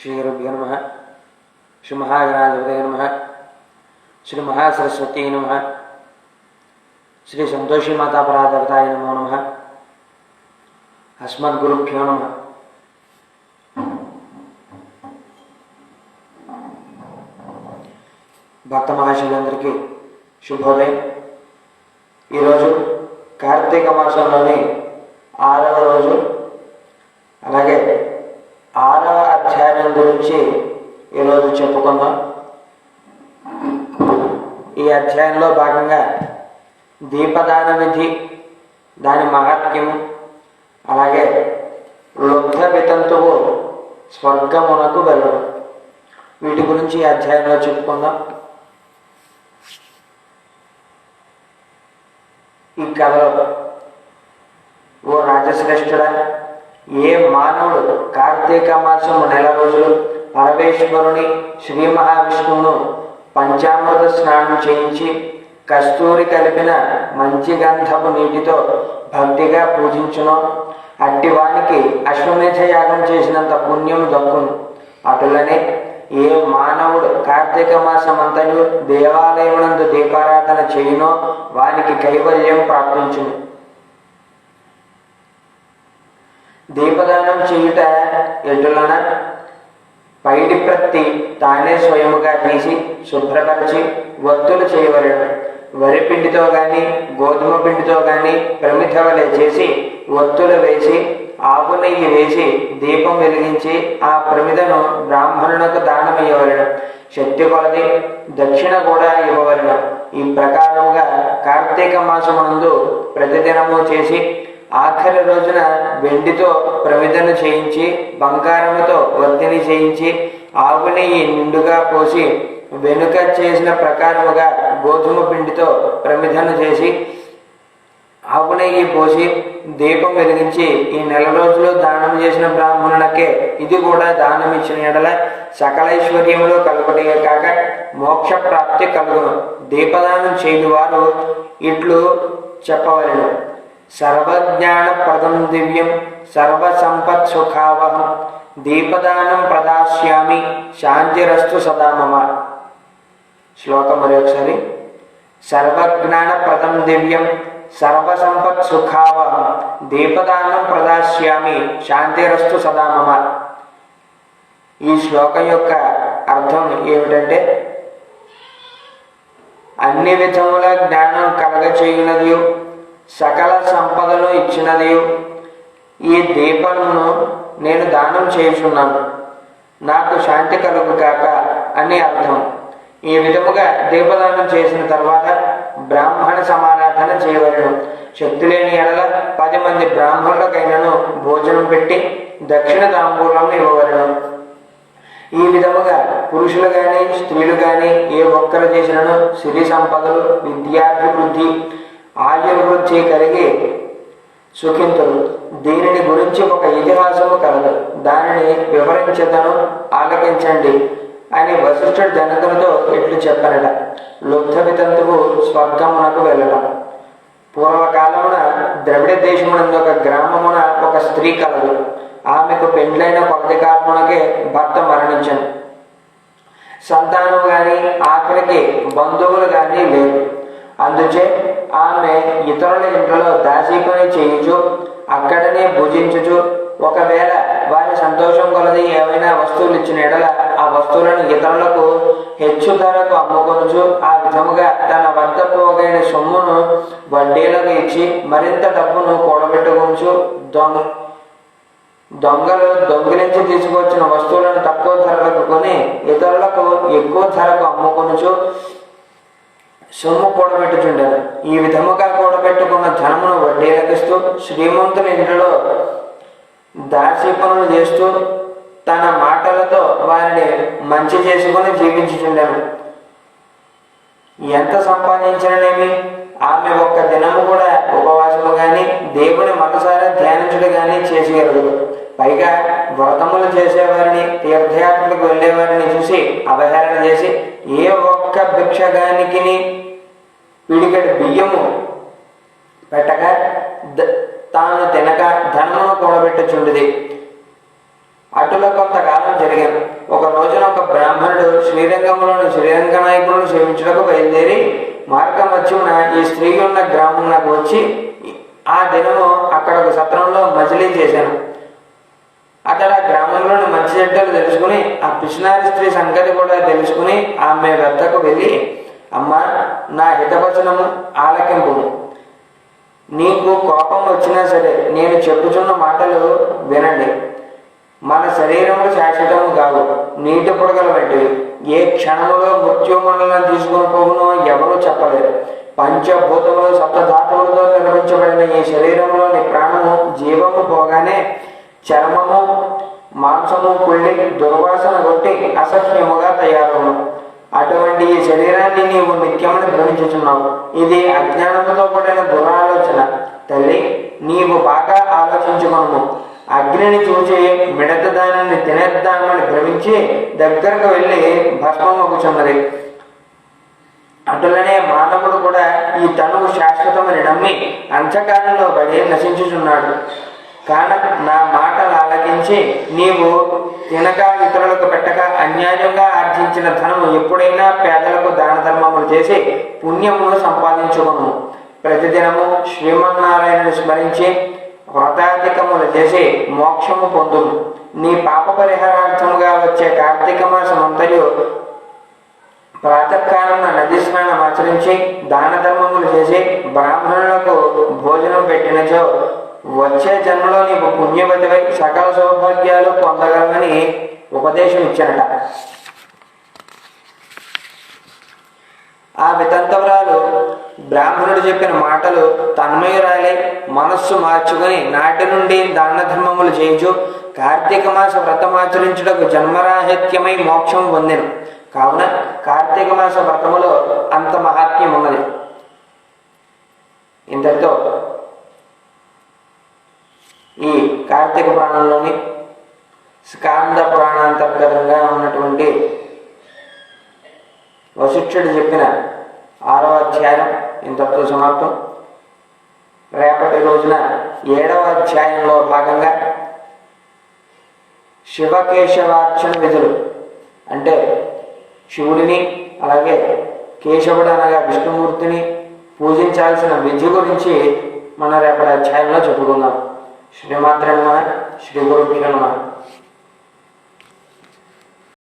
श्री गुरुभ्यो नमः। श्री महागणाधिपतये नमः। श्री महासरस्वती नमः। श्री संतोषी माता परादेवताय नमो नमः। अस्मद्गुरुभ्यो नमः। భక్త మహాశయులందరికీ శుభోదయం. ఈరోజు కార్తీక మాసంలోని 6వ రోజు, అలాగే 6వ అధ్యాయం గురించి ఈరోజు చెప్పుకుందాం. ఈ అధ్యాయంలో భాగంగా దీపదాన విధి, దాని మహత్యము, అలాగే లుబ్ధ వితంతువు స్వర్గమునకు వెళ్ళడం, వీటి గురించి ఈ అధ్యాయంలో చెప్పుకుందాం. ఈ కథలో ఓ రాజశ్రేష్ఠుడా, ఏ మానవుడు కార్తీక మాసము 9 రోజులు పరమేశ్వరుని శ్రీ మహావిష్ణువును పంచామృత స్నానం చేయించి కస్తూరి కలిపిన మంచి గంధపు నీటితో భక్తిగా పూజించునో అట్టివానికి అశ్వమేధ యాగం చేసినంత పుణ్యం దక్కును. అటులనే ఏ మానవుడు కార్తీక మాసమంతయు దేవాలయమునందు దీపారాధన చేయునో వానికి కైవల్యం ప్రాప్తించును. దీపదానం చేయుట ఎటులన పైడి ప్రత్తి తానే స్వయముగా తీసి శుభ్రపరిచి వత్తులు చేయవలెను. వరి పిండితో గాని గోధుమ పిండితో గాని ప్రమిద వలె చేసి వత్తులు వేసి ఆవు నెయ్యి వేసి దీపం వెలిగించి ఆ ప్రమిదను బ్రాహ్మణులకు దానమియ్యవలెను. శక్తి కొలది దక్షిణ కూడా ఇవ్వవలెను. ఈ ప్రకారముగా కార్తీక మాసమందు ప్రతిదినము చేసి ఆఖరి రోజున వెండితో ప్రమిదను చేయించి బంగారముతో వత్తిని చేయించి ఆవు నెయ్యి నిండుగా పోసి వెనుక చేసిన ప్రకారముగా గోధుమ పిండితో ప్రమిదను చేసి ఆవు నెయ్యి పోసి దీపం వెలిగించి ఈ 9 రోజులు దానం చేసిన బ్రాహ్మణులకే ఇది కూడా దానం ఇచ్చిన ఎడల సకలైశ్వర్యములు కలుగుటే కాక మోక్ష ప్రాప్తి కలుగును. దీపదానం చేయని వారు ఇట్లు చెప్పవలెను: సర్వజ్ఞాన ప్రదం దివ్యం సర్వసంపత్ సుఖావహం దీపదానం ప్రదాస్యామి శాంతిరస్తు సదా మమ. శ్లోకం మరొకసారి. సర్వజ్ఞాన ప్రదం దివ్యం సర్వసంపత్ సుఖావహం దీపదానం ప్రదాస్యామి శాంతిరస్తు సదా మమ. ఈ శ్లోకం యొక్క అర్థం ఏమిటంటే, అన్ని విధముల జ్ఞానం కలగచేయునదియు సకల సంపదలు ఇచ్చినదియు ఈ దీపమును నేను దానం చేయుచున్నాను, నాకు శాంతి కలుగు కాక అని అర్థం. ఈ విధముగా దీపదానం చేసిన తర్వాత బ్రాహ్మణ సమారాధన చేయవలెను. శక్తి లేని ఎడల 10 మంది బ్రాహ్మణులకైనను భోజనం పెట్టి దక్షిణ తాంబూలం ఇవ్వవలెను. ఈ విధముగా పురుషులు గాని స్త్రీలు గాని ఏ ఒక్కరు చేసినను సిరి సంపదలు, విద్యాభివృద్ధి, ఆయుర్వృద్ధి కలిగి సుఖింతులు. దీనిని గురించి ఒక ఇతిహాసము కలదు, దానిని వివరించదను, ఆలకించండి అని వశిష్ఠుడు జనకులతో ఇట్లు చెప్పనట. లుబ్ధ వితంతువు స్వర్గమునకు వెళ్ళడం. పూర్వకాలమున ద్రవిడ దేశమునందు ఒక గ్రామమున ఒక స్త్రీ కలదు. ఆమెకు పెండ్లైన కొద్ది కాలమునకే భర్త మరణించను. సంతానం గాని ఆఖరికి బంధువులు గాని లేరు. అందుచే ఆమె ఇతరుల ఇంట్లో దాసీ పని చేయించు అక్కడనే భుజించుచు ఒకవేళ వారి సంతోషం కొలది ఏమైనా వస్తువులు ఇచ్చిన ఎడల ఆ వస్తువులను ఇతరులకు హెచ్చు ధరకు అమ్ముకొనుచు ఆ విధముగా తన వద్ద పోగైన సొమ్మును వడ్డీలకు ఇచ్చి మరింత డబ్బును కూడబెట్టుకొనుచు దొంగలు దొంగిలించి తీసుకొచ్చిన వస్తువులను తక్కువ ధరలకు కొని ఇతరులకు ఎక్కువ ధరకు అమ్ముకొనుచు సొమ్ము కూడబెట్టుచుండెను. ఈ విధముగా కూడబెట్టుకున్న ధనమును వడ్డీలకిస్తూ శ్రీమంతుని ఇంటిలో దాసి పనులు చేస్తూ తన మాటలతో వారిని మంచి చేసుకుని జీవించుచుండెను. ఎంత సంపాదించిననేమి ఆమె ఒక్క దినము కూడా ఉపవాసము గాని దేవుని మనసారా ధ్యానించుడు గాని చేసేయగలదు. పైగా వ్రతములు చేసేవారిని, తీర్థయాత్రలకు వెళ్ళేవారిని చూసి అవహేళన చేసి ఏ ఒక్క భిక్షగానికి పిడికెడు బియ్యము పెట్టక తాను తినక ధనమును కూడబెట్టుచుండిది. అటులో కొంతకాలం జరిగాను. శ్రీరంగంలోని శ్రీరంగ నాయకులను సేవించుటకు బయలుదేరి మార్గం వచ్చున ఈ స్త్రీ ఉన్న గ్రామం నాకు వచ్చి ఆ దినము అక్కడ ఒక సత్రంలో మజిలీ చేశాను. అతడు ఆ గ్రామంలోని మంచి చెడ్డలు తెలుసుకుని ఆ పిసినారి స్త్రీ సంగతి కూడా తెలుసుకుని ఆమె వద్దకు వెళ్ళి, అమ్మ, నా హితవచనము ఆలకింపు. నీకు కోపం వచ్చినా సరే నేను చెప్పుచున్న మాటలు వినండి. మన శరీరములు శాశ్వతము కావు, నీటి పొడగల వంటివి. ఏ క్షణములో మృత్యు మనలను తీసుకుని పోవునో ఎవరూ చెప్పలేరు. పంచభూతములు సప్తధాతువులతో నిర్మించబడిన ఈ శరీరంలోని ప్రాణము జీవము పోగానే చర్మము మాంసము కుళ్ళి దుర్వాసన కొట్టి అసహ్యముగా తయారవును. అటువంటి ఈ శరీరాన్ని నీవు నిత్యమని భ్రమించుచున్నావు. ఇది అజ్ఞానముతో కూడిన దురాలోచన. తల్లి, నీవు బాగా ఆలోచించుకును. అగ్నిని చూచి మిడత దానిని తినేద్దామని భ్రమించి దగ్గరకు వెళ్ళి భస్మమగుచున్నది. అటులనే మానవుడు కూడా ఈ తనువు శాశ్వతమని నమ్మి అంధకారంలో పడి నశించుచున్నాడు. కాన నా మాటలు ఆలకించి నీవు తినక ఇతరులకు పెట్టక అన్యాయంగా ఆర్జించిన ధనము ఎప్పుడైనా పేదలకు దాన ధర్మములు చేసి పుణ్యమును సంపాదించుకును. ప్రతిదినము శ్రీమన్నారాయణుని స్మరించి వ్రతాధికములు చేసి మోక్షము పొందును. నీ పాప పరిహారార్థముగా వచ్చే కార్తీక మాసమంతయు ప్రాతకాలమున నది స్నానం ఆచరించి దాన ధర్మములు చేసి బ్రాహ్మణులకు భోజనం పెట్టినచో వచ్చే జన్మలో నీకు పుణ్యవతివై సకల సౌభాగ్యాలు పొందగలవని ఉపదేశం ఇచ్చారట. ఆ వితంతవరాలు బ్రాహ్మణుడు చెప్పిన మాటలు తన్మయురాలై మనస్సు మార్చుకొని నాటి నుండి దాన ధర్మములు చేయించు కార్తీక మాస వ్రతమాచరించుటకు జన్మరాహిత్యమై మోక్షం పొందెను. కావున కార్తీక మాస వ్రతములో అంత మహాత్మ్యం ఉన్నది. ఇంతటితో ఈ కార్తీక పురాణంలోని స్కాంద పురాణాంతర్గతంగా ఉన్నటువంటి వశిష్ఠుడు చెప్పిన 6వ అధ్యాయం ఇంతటితో సమాప్తం. రేపటి రోజున 7వ అధ్యాయంలో భాగంగా శివకేశవార్చన విధులు, అంటే శివుడిని అలాగే కేశవుడు అనగా విష్ణుమూర్తిని పూజించాల్సిన విధి గురించి మన రేపటి అధ్యాయంలో చెప్పుకుందాం. శ్రీమాత్రే నమః. శ్రీ గురుభ్యో నమః.